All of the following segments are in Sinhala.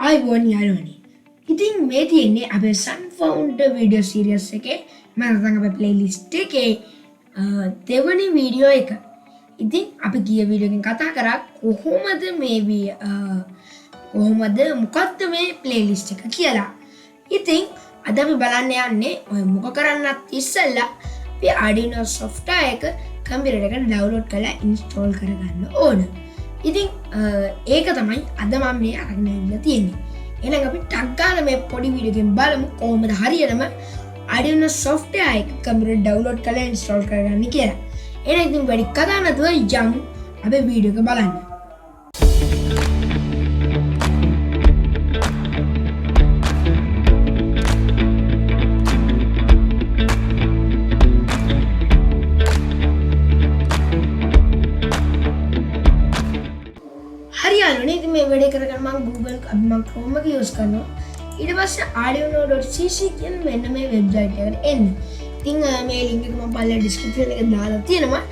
අයිබෝන් යාළුවනේ. ඉතින් මේ තියෙන්නේ අපේ sunfounder video series එකේ මම නැත්නම් අපේ playlist එකේ දෙවනි වීඩියෝ එක. ඉතින් අපි ගිය වීඩියෝ එකෙන් කතා කරා කොහොමද මොකක්ද මේ playlist එක කියලා. ඉතින් අද අපි බලන්න යන්නේ ඔය මොක කරන්නත් ඉස්සෙල්ලා අපි arduino software එක කම්පියුටර් එකට download කරලා install කරගන්න ඕන. ඉතින් ඒක තමයි අද මම මේ අරගෙන ඉන්න තියෙන්නේ. එහෙනම් අපි ටක් ගාලා මේ පොඩි වීඩියෝ එකෙන් බලමු කොහොමද හරියටම arduino software එක කම්පියුටර් download කරලා install කරගන්න කියලා. එහෙනම් ඉතින් වැඩි කතා නැතුව යමු අපේ වීඩියෝ එක බලන්න. මේ වැඩේ කරගෙන මම Google මම Chrome එක යූස් කරනවා. ඊට පස්සේ arduino.cc කියන මෙන්න මේ වෙබ්සයිට් එකට එන්න. ඉතින් මේ link එක මම පල්ලේ description එකේ දාලා තියෙනවා.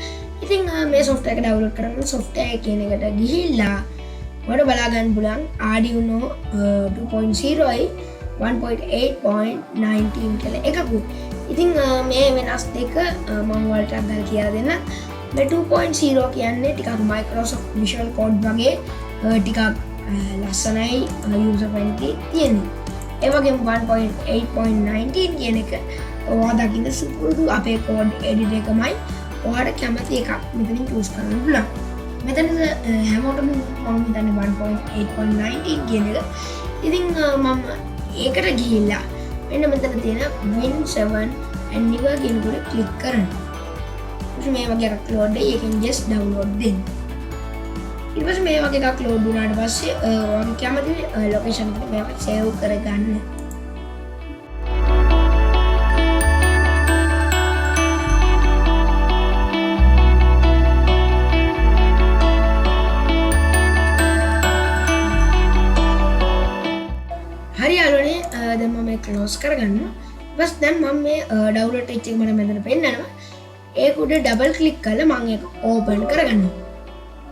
ඉතින් මේ software එක download කරගන්න software කියන එකට ගිහිල්ලා ඔයාලට බලා ගන්න පුළුවන් arduino 2.0යි 1.8.19 කියලා එකකුත්. ඉතින් මේ වෙනස් දෙක මම ඔයාලට අදලා කියලා දෙන්න. මේ 2.0 කියන්නේ ටිකක් Microsoft Visual Code වගේ ටිකක් ලස්සනයි user friendly තියෙන්නේ. ඒ වගේම 1.8.19 කියන එක ඔයා දකින්න සුපුරුදු අපේ code editor එකමයි. ඔයාලට කැමති එකක් මෙතනින් choose කරන්න පුළුවන්. මෙතන හැමෝටම මම හිතන්නේ 1.8.19 කියන එක. ඉතින් මම ඒකට ගිහිල්ලා මෙන්න මෙතන තියෙන win7 and newer කියන එක ක්ලික් කරනවා. මේ වගේ එකක් load වෙයි. ඒකෙන් just download දෙන්න. ඊට පස්සේ මේ වගේ එකක් load වුණාට පස්සේ ඔයාගේ කැමති location එකට මේක save කරගන්න. හරි යාළුවනේ දැන් මම මේක close කරගන්නවා. ඊපස් දැන් මම මේ download page එක මට මෙතන පෙන්නනවා. ඒක උඩ double click කරලා මම ඒක open කරගන්නවා.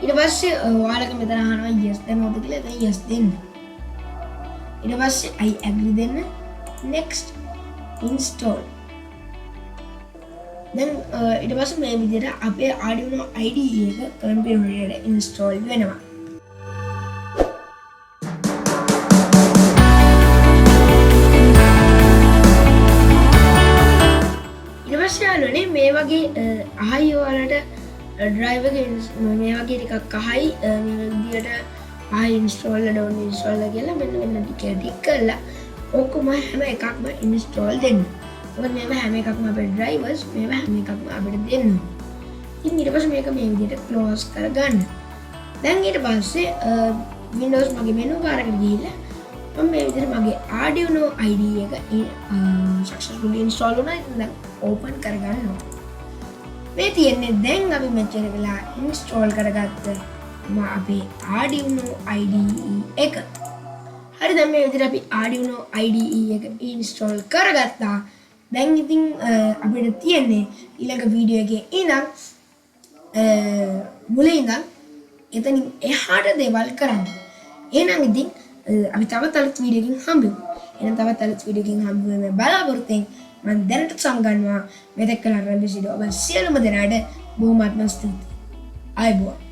ඊට පස්සේ ඔයාලට මෙතන අහනවා yes දෙනවද කියලා. එතන yes දෙන්න. ඊට පස්සේ I agree දෙන්න. next install. දැන් ඊට පස්සේ මේ විදිහට අපේ arduino IDE එක කම්පියුටර් එකට install වෙනවා. ඊට පස්සේ යාළුවනේ මේ වගේ අහයි ඔයාලට drive එක මේ වගේ ටිකක් අහයි මේ විදියට ආයි install down install කියලා මෙන්න ටික කරලා ඔක්කොම හැම එකක්ම install දෙන්න. මොකද මේව හැම එකක්ම අපේ drivers මේව හැම එකක්ම අපිට දෙන්න. ඉතින් ඊට පස්සේ මේක මේ විදියට close කරගන්න. දැන් ඊට පස්සේ Windows මගේ menu bar එකට ගිහිල්ලා මම මේ විදියට මගේ Arduino IDE එක successfully install වුණා. ඉතින් දැන් open කරගන්නවා. මේ තියෙන්නේ දැන් අපි මෙච්චර වෙලා install කරගත්ත අපේ Arduino IDE එක. හරි දැන් මේ විදිහට අපි Arduino IDE එක install කරගත්තා. දැන් ඉතින් අපිට තියෙන්නේ ඊළඟ වීඩියෝ එකේ ඉඳන් මුලින් ඉඳන් එතනින් එහාට දේවල් කරන්න. එහෙනම් ඉතින් අපි තවත් අලුත් වීඩියෝ එකකින් හම්බෙමු. එහෙනම් තවත් අලුත් වීඩියෝ එකකින් හම්බ වෙන්න බලාපොරොත්තු වෙන්න. මම දැනට සමගන්නවා මෙතෙක් කල රැඳී සිටි ඔබ සියලුම දෙනාට බොහොමත්ම ස්තුතියි. ආයුබෝවන්.